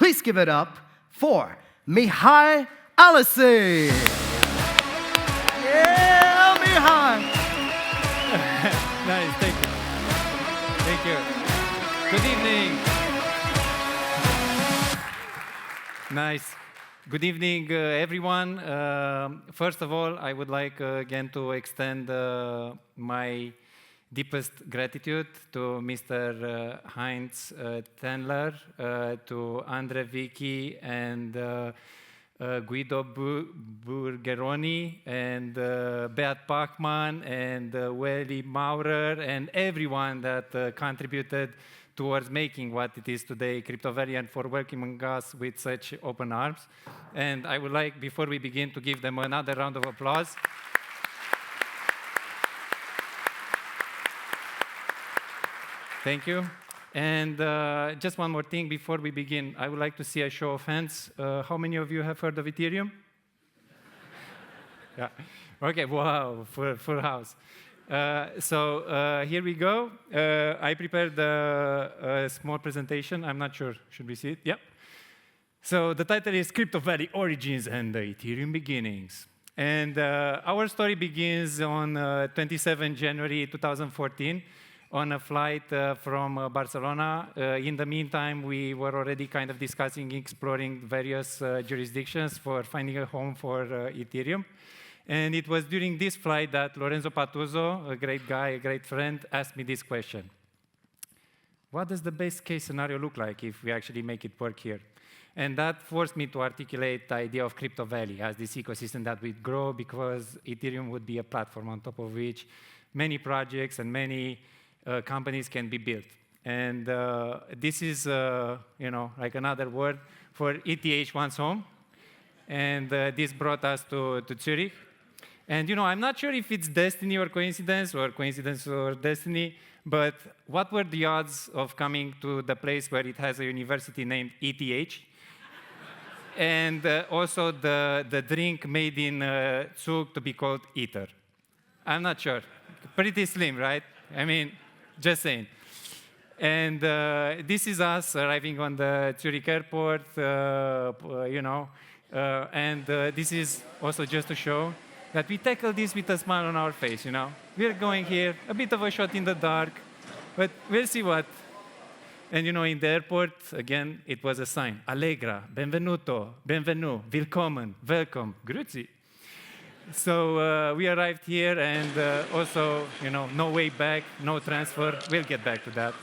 Please give it up for Mihai Alisie. Yeah, Mihai. Nice, thank you. Thank you. Good evening. Nice. Good evening, everyone. First of all, I would like again to extend my deepest gratitude to Mr. Heinz Tendler, to Andre Vicky, and Guido Burgeroni, and Beat Pachman, and Welly Maurer, and everyone that contributed towards making what it is today, Crypto Valley, and for welcoming us with such open arms. And I would like, before we begin, to give them another round of applause. Thank you. And just one more thing before we begin. I would like to see a show of hands. How many of you have heard of Ethereum? Yeah. Okay, wow, full house. So here we go. I prepared a small presentation. I'm not sure. Should we see it? Yeah. So the title is Crypto Valley Origins and the Ethereum Beginnings. And our story begins on 27 January 2014 on a flight from Barcelona. In the meantime, we were already kind of discussing, exploring various jurisdictions for finding a home for Ethereum. And it was during this flight that Lorenzo Patuzzo, a great guy, a great friend, asked me this question. What does the best case scenario look like if we actually make it work here? And that forced me to articulate the idea of Crypto Valley as this ecosystem that would grow, because Ethereum would be a platform on top of which many projects and many companies can be built. And this is, like another word for ETH wants home. And this brought us to Zurich. And, I'm not sure if it's destiny or coincidence or destiny, but what were the odds of coming to the place where it has a university named ETH? And also the drink made in Zug to be called Ether. I'm not sure. Pretty slim, right? I mean, just saying. And this is us arriving on the Zurich airport, and this is also just to show that we tackle this with a smile on our face, We're going here, a bit of a shot in the dark, but we'll see what. And, in the airport, again, it was a sign. Allegra, benvenuto, benvenu, willkommen, welcome, grüezi. So we arrived here, and also, no way back, no transfer. We'll get back to that.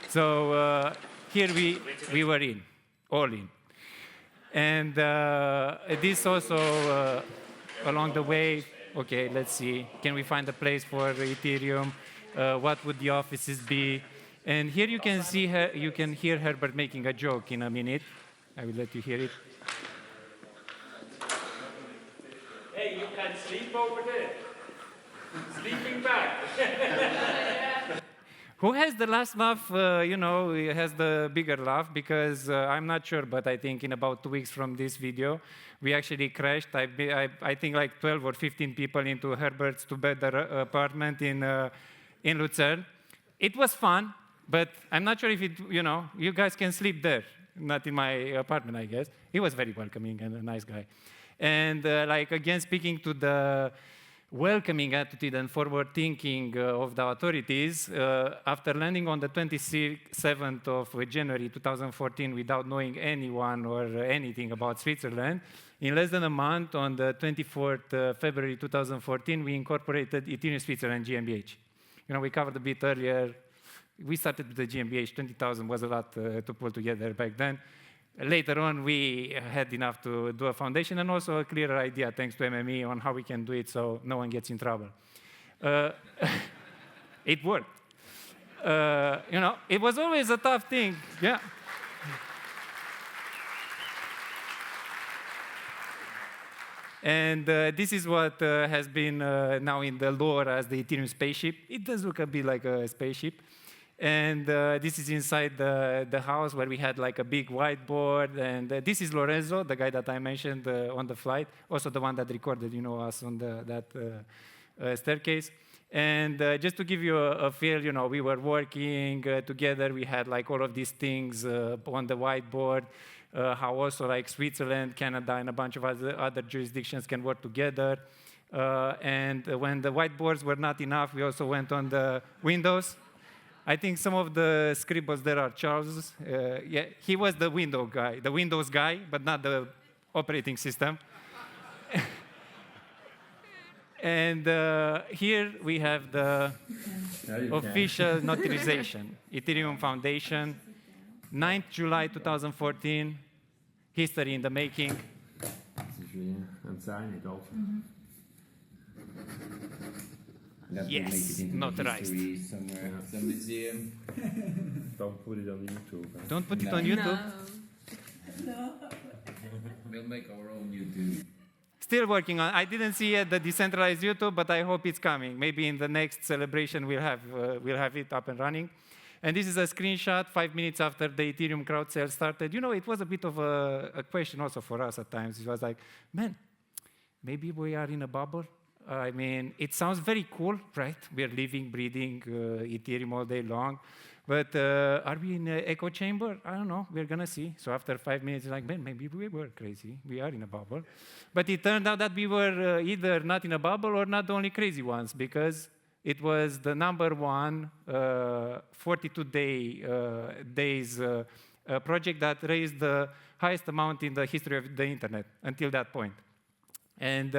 So here we were in, all in. And this also, along the way, okay, let's see. Can we find a place for Ethereum? What would the offices be? And here you can see you can hear Herbert making a joke in a minute. I will let you hear it. Hey, you can sleep over there. Sleeping back. Who has the last laugh, has the bigger laugh? Because I'm not sure, but I think in about 2 weeks from this video, we actually crashed. I think like 12 or 15 people into Herbert's two-bed apartment in Lucerne. It was fun, but I'm not sure if you guys can sleep there. Not in my apartment, I guess. He was very welcoming and a nice guy. And again, speaking to the welcoming attitude and forward thinking of the authorities, after landing on the 27th of January 2014 without knowing anyone or anything about Switzerland, in less than a month, on the 24th February 2014, we incorporated Ethereum Switzerland GmbH. We covered a bit earlier. We started with the GmbH. 20,000 was a lot to pull together back then. Later on, we had enough to do a foundation and also a clearer idea, thanks to MME, on how we can do it so no one gets in trouble. It worked. It was always a tough thing. Yeah. And this is what has been now in the lore as the Ethereum spaceship. It does look a bit like a spaceship. And this is inside the house where we had like a big whiteboard. And this is Lorenzo, the guy that I mentioned on the flight, also the one that recorded, us on that staircase. And just to give you a feel, we were working together. We had like all of these things on the whiteboard. how also like Switzerland, Canada, and a bunch of other jurisdictions can work together. And when the whiteboards were not enough, we also went on the Windows. I think some of the scribbles there are Charles. Yeah, he was the Windows guy, but not the operating system. And here we have the official notarization. Ethereum Foundation, 9th July 2014, history in the making. Het is weer aan het zijn, ik hoop. That will Yes, make it into notarized. the history somewhere, some museum. Don't put it on YouTube. Hè. Don't put it No. on YouTube. We'll make our own YouTube. Still working on. I didn't see yet the decentralized YouTube, but I hope it's coming. Maybe in the next celebration we'll have it up and running. And this is a screenshot 5 minutes after the Ethereum crowd sale started. You know, it was a bit of a question also for us at times. It was like, man, maybe we are in a bubble. I mean, it sounds very cool, right? We are living, breathing Ethereum all day long. But are we in an echo chamber? I don't know. We're going to see. So after 5 minutes, it's like, man, maybe we were crazy. We are in a bubble. But it turned out that we were either not in a bubble or not the only crazy ones, because it was the number one 42-days project that raised the highest amount in the history of the internet until that point. And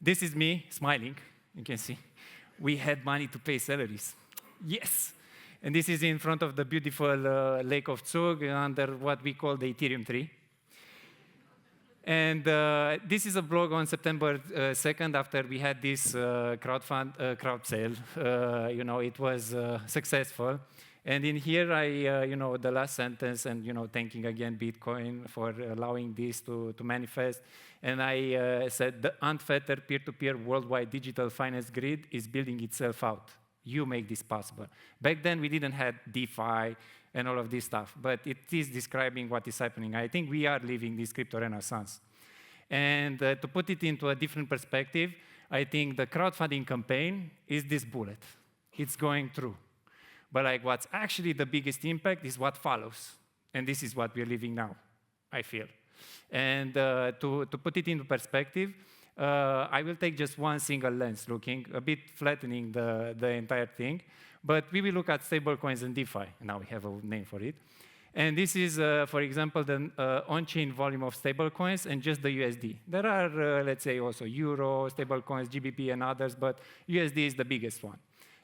this is me smiling, you can see. We had money to pay salaries. Yes. And this is in front of the beautiful Lake of Zug under what we call the Ethereum tree. And this is a blog on September 2nd after we had this crowd sale. You know, it was successful. And in here, you know, the last sentence, and, you know, thanking again Bitcoin for allowing this to manifest. And I said, the unfettered peer-to-peer worldwide digital finance grid is building itself out. You make this possible. Back then, we didn't have DeFi and all of this stuff, but it is describing what is happening. I think we are living this crypto renaissance. And to put it into a different perspective, I think the crowdfunding campaign is this bullet. It's going through. But like what's actually the biggest impact is what follows. And this is what we're living now, I feel. And to put it into perspective, I will take just one single lens, looking a bit flattening the entire thing. But we will look at stablecoins and DeFi. Now we have a name for it. And this is, for example, the on-chain volume of stablecoins and just the USD. There are, let's say, also Euro, stablecoins, GBP, and others, but USD is the biggest one.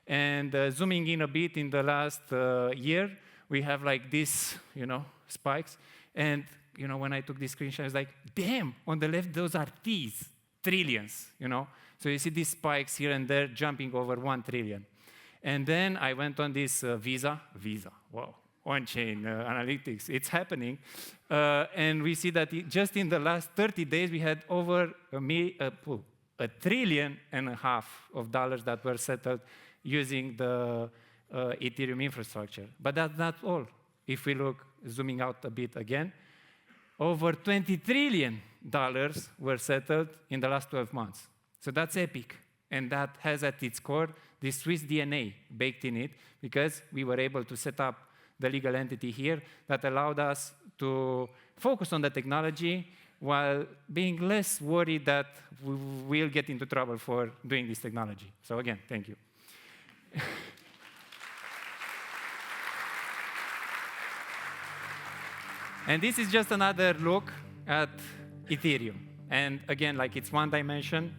And zooming in a bit in the last year, we have like this, you know, spikes. And, you know, when I took this screenshot, I was like, damn, on the left, those are T's, trillions, you know. So you see these spikes here and there jumping over 1 trillion. And then I went on this Visa, wow, on-chain analytics, it's happening. And we see that just in the last 30 days, we had over $1.5 trillion of dollars that were settled using the Ethereum infrastructure. But that's not all. If we look, zooming out a bit again, over $20 trillion were settled in the last 12 months. So that's epic. And that has at its core this Swiss DNA baked in it, because we were able to set up the legal entity here that allowed us to focus on the technology while being less worried that we will get into trouble for doing this technology. So again, thank you. And this is just another look at Ethereum. And again, like it's one dimension.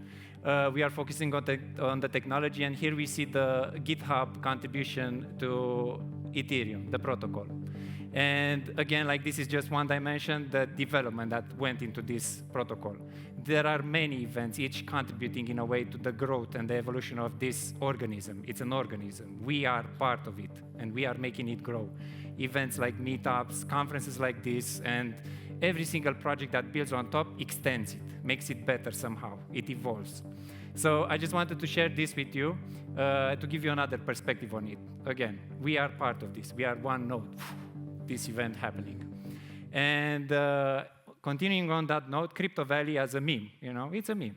We are focusing on the technology, and here we see the GitHub contribution to Ethereum, the protocol. And again, like this is just one dimension, the development that went into this protocol. There are many events, each contributing in a way to the growth and the evolution of this organism. It's an organism. We are part of it, and we are making it grow. Events like meetups, conferences like this, and every single project that builds on top extends it, makes it better somehow. It evolves. So I just wanted to share this with you to give you another perspective on it. Again, we are part of this. We are one node, this event happening. And continuing on that note, Crypto Valley as a meme, you know, it's a meme.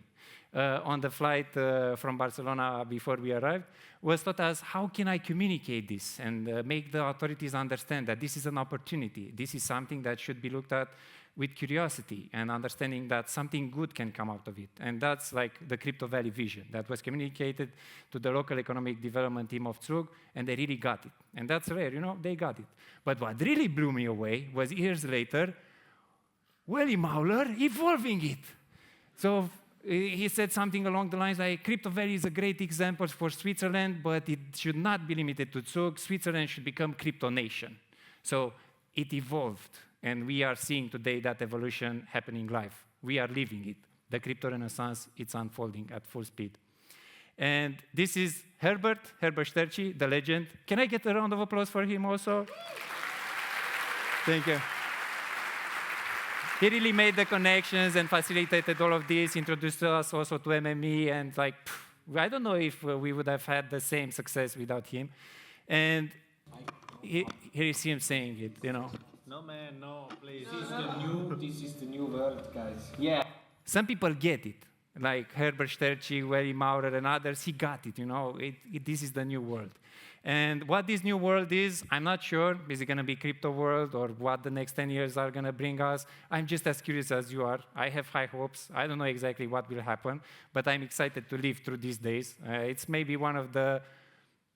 on the flight from Barcelona before we arrived, was taught us, how can I communicate this and make the authorities understand that this is an opportunity, this is something that should be looked at with curiosity and understanding that something good can come out of it. And that's like the Crypto Valley vision that was communicated to the local economic development team of Zug, and they really got it. And that's rare, you know, they got it. But what really blew me away was years later, Willy Mauler evolving it. So he said something along the lines like, Crypto Valley is a great example for Switzerland, but it should not be limited to Zug. Switzerland should become Crypto Nation. So it evolved. And we are seeing today that evolution happening live. We are living it. The crypto renaissance, it's unfolding at full speed. And this is Herbert Sterci, the legend. Can I get a round of applause for him also? Thank you. He really made the connections and facilitated all of this, introduced us also to MME, and like, I don't know if we would have had the same success without him. And here is him saying it, you know. No, man, no, please. This is the new world, guys. Yeah. Some people get it, like Herbert Sterci, Willy Maurer, and others. He got it, you know. This is the new world. And what this new world is, I'm not sure. Is it going to be crypto world or what the next 10 years are going to bring us? I'm just as curious as you are. I have high hopes. I don't know exactly what will happen, but I'm excited to live through these days. It's maybe one of the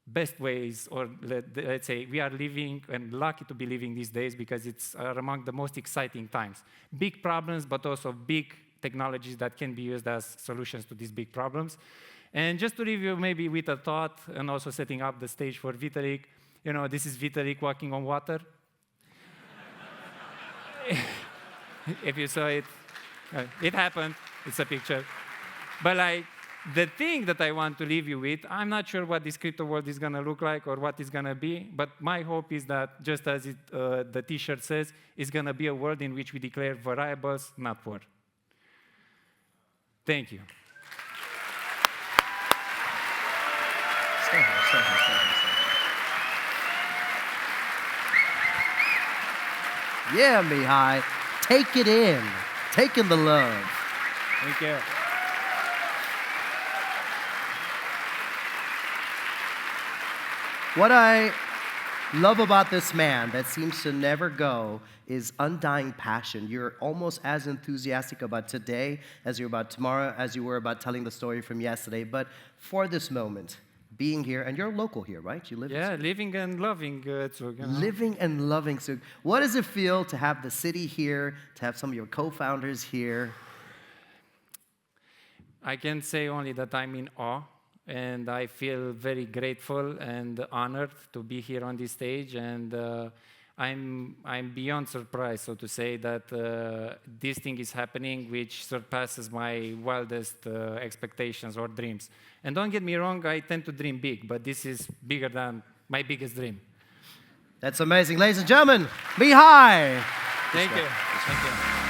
best ways, or let's say we are living and lucky to be living these days because it's among the most exciting times. Big problems, but also big technologies that can be used as solutions to these big problems. And just to leave you maybe with a thought and also setting up the stage for Vitalik, you know, this is Vitalik walking on water. If you saw it, it happened, it's a picture. But like, the thing that I want to leave you with, I'm not sure what this crypto world is going to look like or what it's going to be, but my hope is that, just as the T-shirt says, it's going to be a world in which we declare variables, not war. Thank you. Stay here. Yeah, Mihai. Take it in. Take in the love. Thank you. What I love about this man that seems to never go is undying passion. You're almost as enthusiastic about today as you're about tomorrow, as you were about telling the story from yesterday. But for this moment, being here, and you're local here, right? You live Yeah, living and loving Zug. You know? Living and loving Zug. What does it feel to have the city here, to have some of your co-founders here? I can say only that I'm in awe. And I feel very grateful and honored to be here on this stage. And I'm beyond surprised, so to say, that this thing is happening, which surpasses my wildest expectations or dreams. And don't get me wrong, I tend to dream big, but this is bigger than my biggest dream. That's amazing. Ladies and gentlemen, Mihai. Thank you. Thank you.